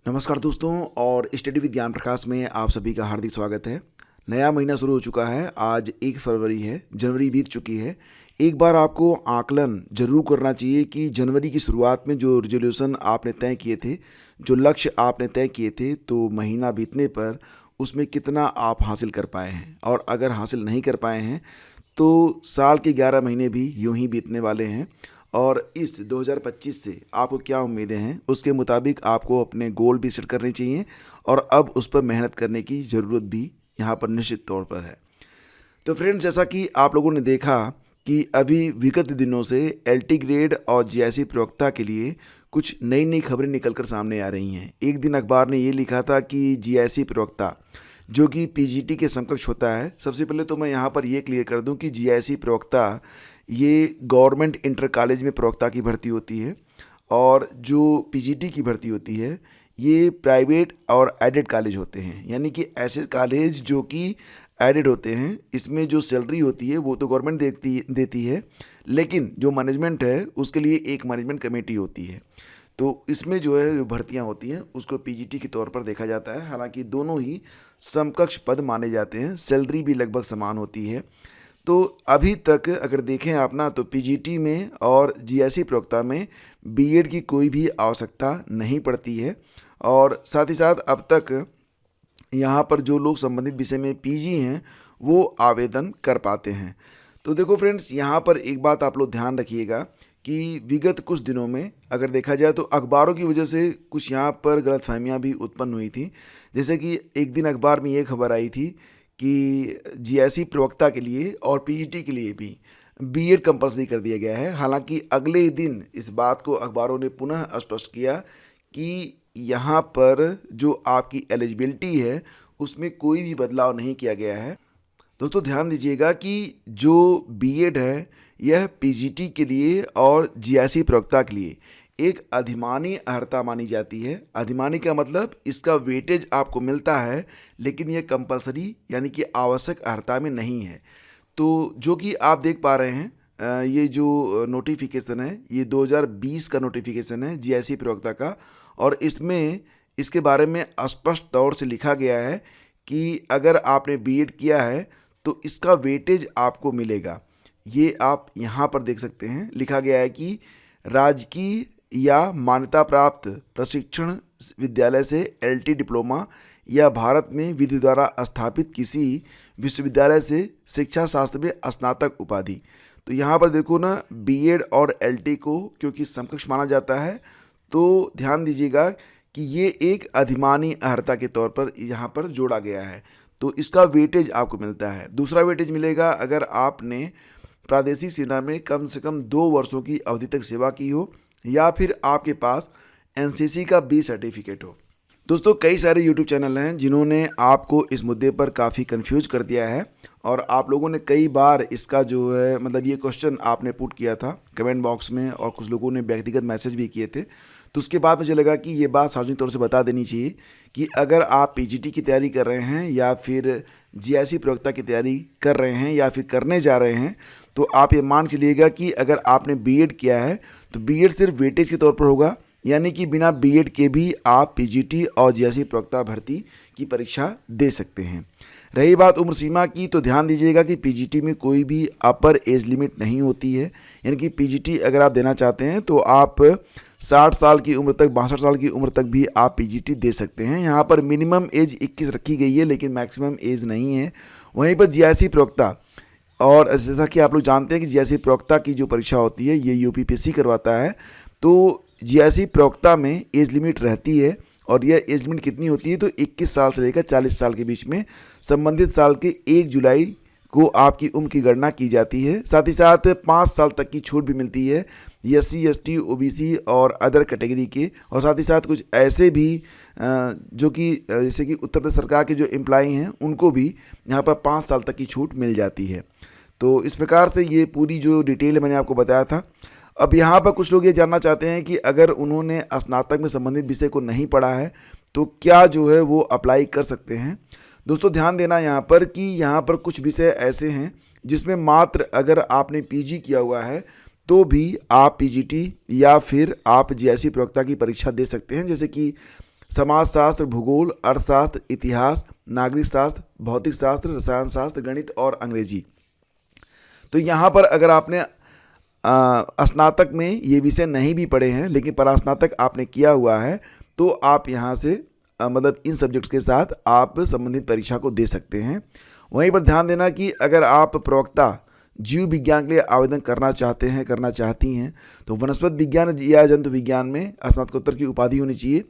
नमस्कार दोस्तों और स्टडी विद ज्ञान प्रकाश में आप सभी का हार्दिक स्वागत है। नया महीना शुरू हो चुका है। आज 1 फरवरी है, जनवरी बीत चुकी है। एक बार आपको आकलन जरूर करना चाहिए कि जनवरी की शुरुआत में जो रिजोल्यूशन आपने तय किए थे, जो लक्ष्य आपने तय किए थे, तो महीना बीतने पर उसमें कितना आप हासिल कर पाए हैं। और अगर हासिल नहीं कर पाए हैं तो साल के 11 महीने भी यूं ही बीतने वाले हैं। और इस 2025 से आपको क्या उम्मीदें हैं, उसके मुताबिक आपको अपने गोल भी सेट करने चाहिए और अब उस पर मेहनत करने की ज़रूरत भी यहाँ पर निश्चित तौर पर है। तो फ्रेंड्स, जैसा कि आप लोगों ने देखा कि अभी विगत दिनों से एलटी ग्रेड और जीआईसी प्रवक्ता के लिए कुछ नई नई खबरें निकलकर सामने आ रही हैं। एक दिन अखबार ने ये लिखा था कि जीआईसी प्रवक्ता जो कि पीजीटी के समकक्ष होता है। सबसे पहले तो मैं यहाँ पर ये क्लियर कर दूँ कि जीआईसी प्रवक्ता ये गवर्नमेंट इंटर कॉलेज में प्रवक्ता की भर्ती होती है, और जो पीजीटी की भर्ती होती है ये प्राइवेट और एडेड कॉलेज होते हैं, यानी कि ऐसे कॉलेज जो कि एडेड होते हैं। इसमें जो सैलरी होती है वो तो गवर्नमेंट देती है, लेकिन जो मैनेजमेंट है उसके लिए एक मैनेजमेंट कमेटी होती है। तो इसमें जो है जो भर्तियां होती हैं उसको पीजीटी के तौर पर देखा जाता है। हालांकि दोनों ही समकक्ष पद माने जाते हैं, सैलरी भी लगभग समान होती है। तो अभी तक अगर देखें आप ना, तो पीजीटी में और जीआईसी प्रवक्ता में बीएड की कोई भी आवश्यकता नहीं पड़ती है। और साथ ही साथ अब तक यहाँ पर जो लोग संबंधित विषय में पीजी हैं वो आवेदन कर पाते हैं। तो देखो फ्रेंड्स, यहाँ पर एक बात आप लोग ध्यान रखिएगा कि विगत कुछ दिनों में अगर देखा जाए तो अखबारों की वजह से कुछ यहाँ पर गलतफहमियाँ भी उत्पन्न हुई थी। जैसे कि एक दिन अखबार में ये खबर आई थी कि जीआईसी प्रवक्ता के लिए और पीजीटी के लिए भी बीएड कंपलसरी कर दिया गया है। हालांकि अगले ही दिन इस बात को अखबारों ने पुनः स्पष्ट किया कि यहाँ पर जो आपकी एलिजिबिलिटी है उसमें कोई भी बदलाव नहीं किया गया है। दोस्तों ध्यान दीजिएगा कि जो बीएड है यह पीजीटी के लिए और जीआईसी प्रवक्ता के लिए एक अधिमानी अर्हता मानी जाती है। अधिमानी का मतलब इसका वेटेज आपको मिलता है, लेकिन यह कंपलसरी यानी कि आवश्यक अर्हता में नहीं है। तो जो कि आप देख पा रहे हैं, ये जो नोटिफिकेशन है ये 2020 का नोटिफिकेशन है जीआईसी प्रवक्ता का, और इसमें इसके बारे में स्पष्ट तौर से लिखा गया है कि अगर आपने बीएड किया है तो इसका वेटेज आपको मिलेगा। ये आप यहाँ पर देख सकते हैं, लिखा गया है कि राजकीय या मान्यता प्राप्त प्रशिक्षण विद्यालय से एलटी डिप्लोमा या भारत में विधि द्वारा स्थापित किसी विश्वविद्यालय से शिक्षा शास्त्र में स्नातक उपाधि। तो यहाँ पर देखो ना, बीएड और एलटी को क्योंकि समकक्ष माना जाता है, तो ध्यान दीजिएगा कि ये एक अधिमानी अर्हता के तौर पर यहाँ पर जोड़ा गया है। तो इसका वेटेज आपको मिलता है। दूसरा वेटेज मिलेगा अगर आपने प्रादेशिक सेना में कम से कम 2 वर्षों की अवधि तक सेवा की हो, या फिर आपके पास एनसीसी का बी सर्टिफिकेट हो। दोस्तों, कई सारे यूट्यूब चैनल हैं जिन्होंने आपको इस मुद्दे पर काफ़ी कंफ्यूज कर दिया है, और आप लोगों ने कई बार इसका जो है मतलब ये क्वेश्चन आपने पुट किया था कमेंट बॉक्स में, और कुछ लोगों ने व्यक्तिगत मैसेज भी किए थे। तो उसके बाद मुझे लगा कि ये बात सार्वजनिक तौर से बता देनी चाहिए कि अगर आप पीजीटी की तैयारी कर रहे हैं या फिर जीआईसी प्रवक्ता की तैयारी कर रहे हैं या फिर करने जा रहे हैं, तो आप ये मान चलिएगा कि अगर आपने बीएड किया है तो बीएड सिर्फ वेटेज के तौर पर होगा, यानी कि बिना बीएड के भी आप पीजीटी और जीआईसी प्रवक्ता भर्ती की परीक्षा दे सकते हैं। रही बात उम्र सीमा की, तो ध्यान दीजिएगा कि पीजीटी में कोई भी अपर एज लिमिट नहीं होती है। यानी कि पीजीटी अगर आप देना चाहते हैं तो आप 60 साल की उम्र तक, 62 साल की उम्र तक भी आप पीजीटी दे सकते हैं। यहाँ पर मिनिमम एज 21 रखी गई है, लेकिन मैक्सिमम एज नहीं है। वहीं पर जीआईसी प्रवक्ता, और जैसा कि आप लोग जानते हैं कि जीआईसी प्रवक्ता की जो परीक्षा होती है ये यूपीपीएससी करवाता है। तो जीआईसी प्रवक्ता में एज लिमिट रहती है, और यह एज लिमिट कितनी होती है, तो 21 साल से लेकर 40 साल के बीच में संबंधित साल के 1 जुलाई को आपकी उम्र की गणना की जाती है। साथ ही साथ 5 साल तक की छूट भी मिलती है एससी, एसटी, ओबीसी और अदर कैटेगरी के। और साथ ही साथ कुछ ऐसे भी जो कि जैसे कि उत्तर प्रदेश सरकार के जो एम्प्लॉई हैं उनको भी यहाँ पर 5 साल तक की छूट मिल जाती है। तो इस प्रकार से ये पूरी जो डिटेल मैंने आपको बताया था। अब यहाँ पर कुछ लोग ये जानना चाहते हैं कि अगर उन्होंने स्नातक में संबंधित विषय को नहीं पढ़ा है तो क्या जो है वो अप्लाई कर सकते हैं। दोस्तों ध्यान देना यहाँ पर कि यहाँ पर कुछ विषय ऐसे हैं जिसमें मात्र अगर आपने पीजी किया हुआ है तो भी आप पीजीटी या फिर आप जीआईसी प्रवक्ता की परीक्षा दे सकते हैं। जैसे कि समाजशास्त्र, भूगोल, अर्थशास्त्र, इतिहास, नागरिक शास्त्र, भौतिक शास्त्र, रसायन शास्त्र, गणित और अंग्रेजी। तो यहाँ पर अगर आपने स्नातक में ये विषय नहीं भी पढ़े हैं लेकिन परास्नातक आपने किया हुआ है तो आप यहाँ से मतलब इन सब्जेक्ट्स के साथ आप संबंधित परीक्षा को दे सकते हैं। वहीं पर ध्यान देना कि अगर आप प्रवक्ता जीव विज्ञान के लिए आवेदन करना चाहते हैं, करना चाहती हैं, तो वनस्पत विज्ञान या जंतु विज्ञान में स्नातकोत्तर की उपाधि होनी चाहिए।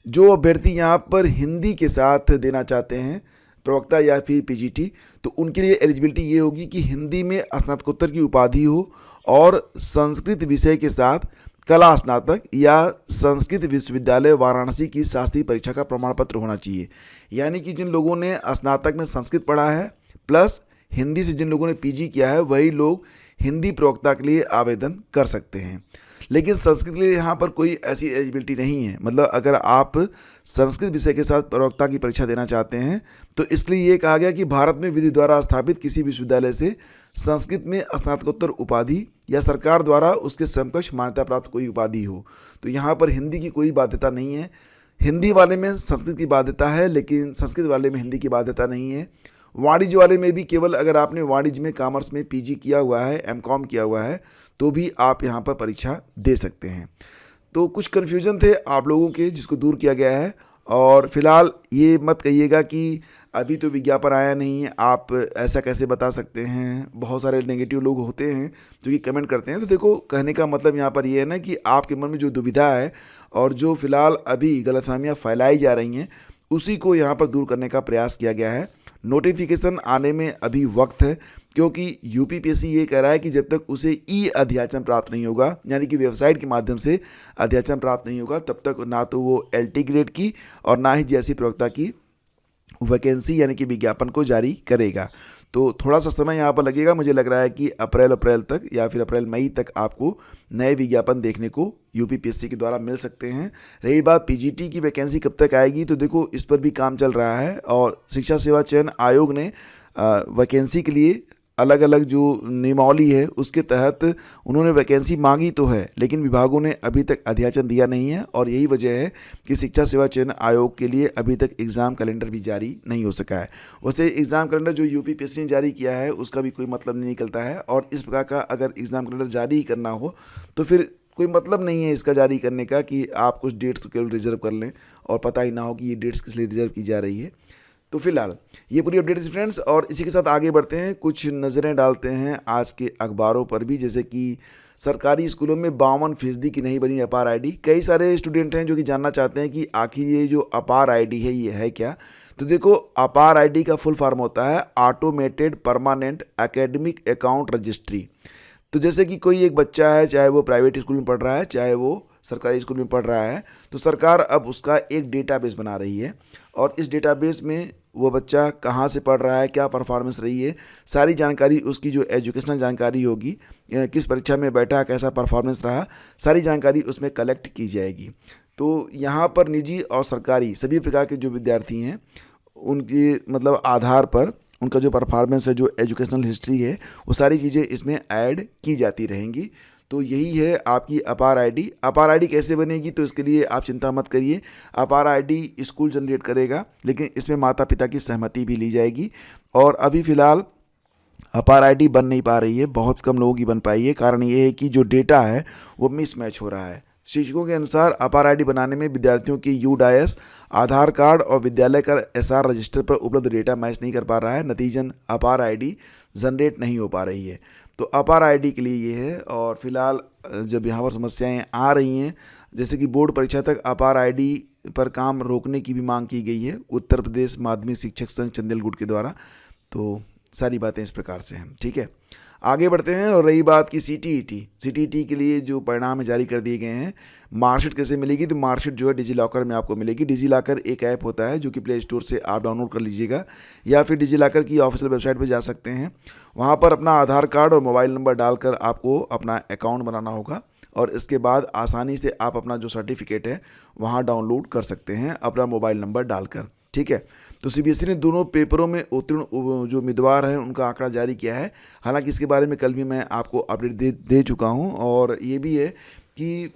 जो अभ्यर्थी यहाँ पर हिंदी के साथ देना चाहते हैं प्रवक्ता या फिर पीजीटी, तो उनके लिए एलिजिबिलिटी ये होगी कि हिंदी में स्नातकोत्तर की उपाधि हो और संस्कृत विषय के साथ कला स्नातक या संस्कृत विश्वविद्यालय वाराणसी की शास्त्रीय परीक्षा का प्रमाण पत्र होना चाहिए। यानी कि जिन लोगों ने स्नातक में संस्कृत पढ़ा है प्लस हिंदी से जिन लोगों ने पीजी किया है वही लोग हिंदी प्रवक्ता के लिए आवेदन कर सकते हैं। लेकिन संस्कृत के लिए यहाँ पर कोई ऐसी एलिजिबिलिटी नहीं है। मतलब अगर आप संस्कृत विषय के साथ प्रवक्ता की परीक्षा देना चाहते हैं तो इसलिए ये कहा गया कि भारत में विधि द्वारा स्थापित किसी विश्वविद्यालय से संस्कृत में स्नातकोत्तर उपाधि या सरकार द्वारा उसके समकक्ष मान्यता प्राप्त कोई उपाधि हो। तो यहाँ पर हिंदी की कोई बाध्यता नहीं है। हिंदी वाले में संस्कृत की बाध्यता है लेकिन संस्कृत वाले में हिंदी की बाध्यता नहीं है। वाणिज्य वाले में भी केवल अगर आपने वाणिज्य में कॉमर्स में पीजी किया हुआ है, एमकॉम किया हुआ है, तो भी आप यहाँ पर परीक्षा दे सकते हैं। तो कुछ कन्फ्यूजन थे आप लोगों के जिसको दूर किया गया है। और फिलहाल ये मत कहिएगा कि अभी तो विज्ञापन आया नहीं है, आप ऐसा कैसे बता सकते हैं। बहुत सारे नेगेटिव लोग होते हैं जो कि कमेंट करते हैं। तो देखो, कहने का मतलब यहाँ पर ये है ना कि आपके मन में जो दुविधा है और जो फिलहाल अभी गलतफहमियाँ फैलाई जा रही हैं उसी को यहाँ पर दूर करने का प्रयास किया गया है। नोटिफिकेशन आने में अभी वक्त है क्योंकि यूपीपीएससी ये कह रहा है कि जब तक उसे ई अध्याचन प्राप्त नहीं होगा, यानी कि वेबसाइट के माध्यम से अध्याचन प्राप्त नहीं होगा, तब तक ना तो वो एलटी ग्रेड की और ना ही जैसी प्रवक्ता की वैकेंसी यानी कि विज्ञापन को जारी करेगा। तो थोड़ा सा समय यहाँ पर लगेगा। मुझे लग रहा है कि अप्रैल तक या फिर अप्रैल मई तक आपको नए विज्ञापन देखने को यूपीपीएससी के द्वारा मिल सकते हैं। रही बात पीजीटी की वैकेंसी कब तक आएगी, तो देखो इस पर भी काम चल रहा है और शिक्षा सेवा चयन आयोग ने वैकेंसी के लिए अलग अलग जो नियमावली है उसके तहत उन्होंने वैकेंसी मांगी तो है लेकिन विभागों ने अभी तक अध्याचन दिया नहीं है। और यही वजह है कि शिक्षा सेवा चयन आयोग के लिए अभी तक एग्ज़ाम कैलेंडर भी जारी नहीं हो सका है। वैसे एग्ज़ाम कैलेंडर जो यूपीपीएससी ने जारी किया है उसका भी कोई मतलब नहीं निकलता है। और इस प्रकार का अगर एग्ज़ाम कैलेंडर जारी ही करना हो तो फिर कोई मतलब नहीं है इसका जारी करने का कि आप कुछ डेट्स केवल रिजर्व कर लें और पता ही ना हो कि ये डेट्स किस लिए रिजर्व की जा रही है। तो फिलहाल ये पूरी अपडेट फ्रेंड्स, और इसी के साथ आगे बढ़ते हैं। कुछ नज़रें डालते हैं आज के अखबारों पर भी, जैसे कि सरकारी स्कूलों में 52% की नहीं बनी अपार आईडी। कई सारे स्टूडेंट हैं जो कि जानना चाहते हैं कि आखिर ये जो अपार आईडी है ये है क्या। तो देखो, अपार आईडी का फुल फॉर्म होता है automated permanent academic account registry. तो जैसे कि कोई एक बच्चा है, चाहे वो प्राइवेट स्कूल में पढ़ रहा है चाहे वो सरकारी स्कूल में पढ़ रहा है, तो सरकार अब उसका एक डेटाबेस बना रही है और इस डेटाबेस में वो बच्चा कहाँ से पढ़ रहा है, क्या परफॉर्मेंस रही है, सारी जानकारी, उसकी जो एजुकेशनल जानकारी होगी, किस परीक्षा में बैठा, कैसा परफॉर्मेंस रहा, सारी जानकारी उसमें कलेक्ट की जाएगी। तो यहाँ पर निजी और सरकारी सभी प्रकार के जो विद्यार्थी हैं उनके मतलब आधार पर उनका जो परफॉर्मेंस है, जो एजुकेशनल हिस्ट्री है, वो सारी चीज़ें इसमें ऐड की जाती रहेंगी। तो यही है आपकी अपार आईडी। अपार आईडी कैसे बनेगी, तो इसके लिए आप चिंता मत करिए। अपार आईडी स्कूल जनरेट करेगा लेकिन इसमें माता पिता की सहमति भी ली जाएगी। और अभी फ़िलहाल अपार आईडी बन नहीं पा रही है, बहुत कम लोगों की बन पाई है। कारण ये है कि जो डेटा है वो मिसमैच हो रहा है। शिक्षकों के अनुसार अपार आईडी बनाने में विद्यार्थियों की यूडायस, आधार कार्ड और विद्यालय का एसआर रजिस्टर पर उपलब्ध डेटा मैच नहीं कर पा रहा है। नतीजन अपार आईडी जनरेट नहीं हो पा रही है। तो अपार आईडी के लिए ये है। और फिलहाल जब यहाँ पर समस्याएं आ रही हैं, जैसे कि बोर्ड परीक्षा तक अपार आईडी पर काम रोकने की भी मांग की गई है उत्तर प्रदेश माध्यमिक शिक्षक संघ चंदेलगुट के द्वारा। तो सारी बातें इस प्रकार से हैं। ठीक है, आगे बढ़ते हैं। और रही बात की सीटीईटी के लिए जो परिणाम जारी कर दिए गए हैं, मार्कशीट कैसे मिलेगी, तो मार्कशीट जो है डिजी लॉकर में आपको मिलेगी। डिजी लॉकर एक ऐप होता है जो कि प्ले स्टोर से आप डाउनलोड कर लीजिएगा या फिर डिजी लॉकर की ऑफिशियल वेबसाइट पर जा सकते हैं। वहाँ पर अपना आधार कार्ड और मोबाइल नंबर डालकर आपको अपना अकाउंट बनाना होगा और इसके बाद आसानी से आप अपना जो सर्टिफिकेट है वहाँ डाउनलोड कर सकते हैं अपना मोबाइल नंबर डालकर। ठीक है, तो सीबीएसई ने दोनों पेपरों में उत्तीर्ण जो उम्मीदवार हैं उनका आंकड़ा जारी किया है। हालांकि इसके बारे में कल भी मैं आपको अपडेट दे चुका हूं। और ये भी है कि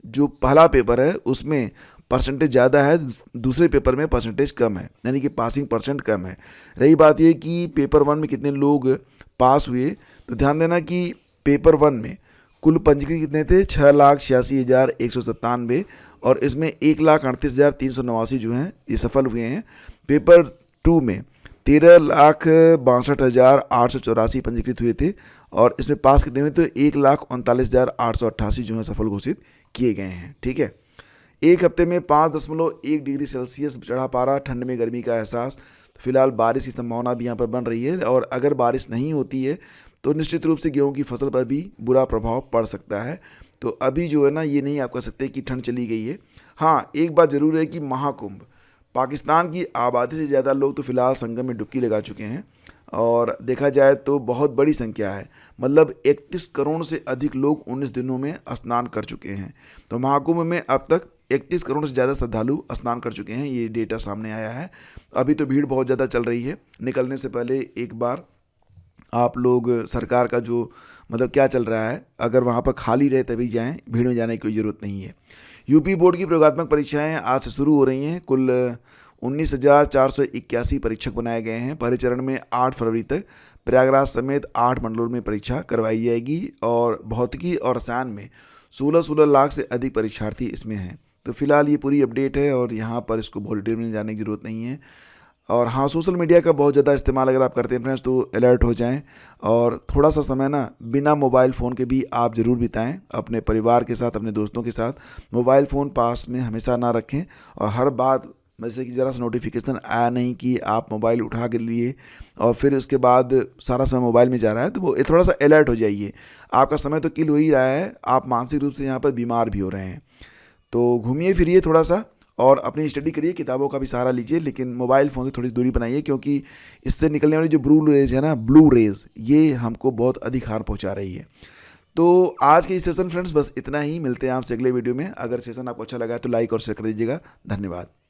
जो पहला पेपर है उसमें परसेंटेज ज़्यादा है, दूसरे पेपर में परसेंटेज कम है, यानी कि पासिंग परसेंट कम है। रही बात ये कि पेपर 1 में कितने लोग पास हुए, तो ध्यान देना कि पेपर 1 में कुल पंजीकृत कितने थे, 6,86,197 और इसमें 1,38,389 जो हैं ये सफल हुए हैं। पेपर 2 में 13,62,884 पंजीकृत हुए थे और इसमें पास कितने हुए, तो 1,39,888 जो है सफल घोषित किए गए हैं। ठीक है, एक हफ्ते में 5.1 डिग्री सेल्सियस चढ़ा पारा, ठंड में गर्मी का एहसास। फिलहाल बारिश की संभावना भी यहाँ पर बन रही है और अगर बारिश नहीं होती है तो निश्चित रूप से गेहूं की फसल पर भी बुरा प्रभाव पड़ सकता है। तो अभी जो है ना, ये नहीं आप कह सकते कि ठंड चली गई है। हाँ, एक बात ज़रूर है कि महाकुंभ, पाकिस्तान की आबादी से ज़्यादा लोग तो फिलहाल संगम में डुबकी लगा चुके हैं और देखा जाए तो बहुत बड़ी संख्या है, मतलब 31 करोड़ से अधिक लोग 19 दिनों में स्नान कर चुके हैं। तो महाकुंभ में अब तक 31 करोड़ से ज़्यादा श्रद्धालु स्नान कर चुके हैं, ये डेटा सामने आया है। अभी तो भीड़ बहुत ज़्यादा चल रही है। निकलने से पहले एक बार आप लोग सरकार का जो मतलब क्या चल रहा है, अगर वहाँ पर खाली रहे तभी जाएं, भीड़ में जाने की कोई ज़रूरत नहीं है। यूपी बोर्ड की प्रयोगात्मक परीक्षाएं आज से शुरू हो रही हैं। कुल 19,481 परीक्षक बनाए गए हैं। पहले चरण में 8 फरवरी तक प्रयागराज समेत 8 मंडलों में परीक्षा करवाई जाएगी और भौतिकी और रसायन में 16 लाख से अधिक परीक्षार्थी इसमें हैं। तो फिलहाल ये पूरी अपडेट है और यहाँ पर इसको बहुत डिटेल में जाने की ज़रूरत नहीं है। और हाँ, सोशल मीडिया का बहुत ज़्यादा इस्तेमाल अगर आप करते हैं फ्रेंड्स तो अलर्ट हो जाएं और थोड़ा सा समय ना बिना मोबाइल फ़ोन के भी आप ज़रूर बिताएं, अपने परिवार के साथ, अपने दोस्तों के साथ। मोबाइल फ़ोन पास में हमेशा ना रखें और हर बात जैसे कि ज़रा सा नोटिफिकेशन आया नहीं कि आप मोबाइल उठा के लिए और फिर उसके बाद सारा समय मोबाइल में जा रहा है, तो वो थोड़ा सा अलर्ट हो जाइए। आपका समय तो किल हो ही रहा है, आप मानसिक रूप से यहाँ पर बीमार भी हो रहे हैं। तो घूमिए फिरिए थोड़ा सा और अपनी स्टडी करिए, किताबों का भी सहारा लीजिए, लेकिन मोबाइल फ़ोन से थोड़ी दूरी बनाइए क्योंकि इससे निकलने वाली जो ब्लू रेज है ना, ब्लू रेज, ये हमको बहुत अधिक हार्म पहुंचा रही है। तो आज के इस सेशन फ्रेंड्स बस इतना ही। मिलते हैं आपसे अगले वीडियो में। अगर सेशन आपको अच्छा लगा है तो लाइक और शेयर कर दीजिएगा। धन्यवाद।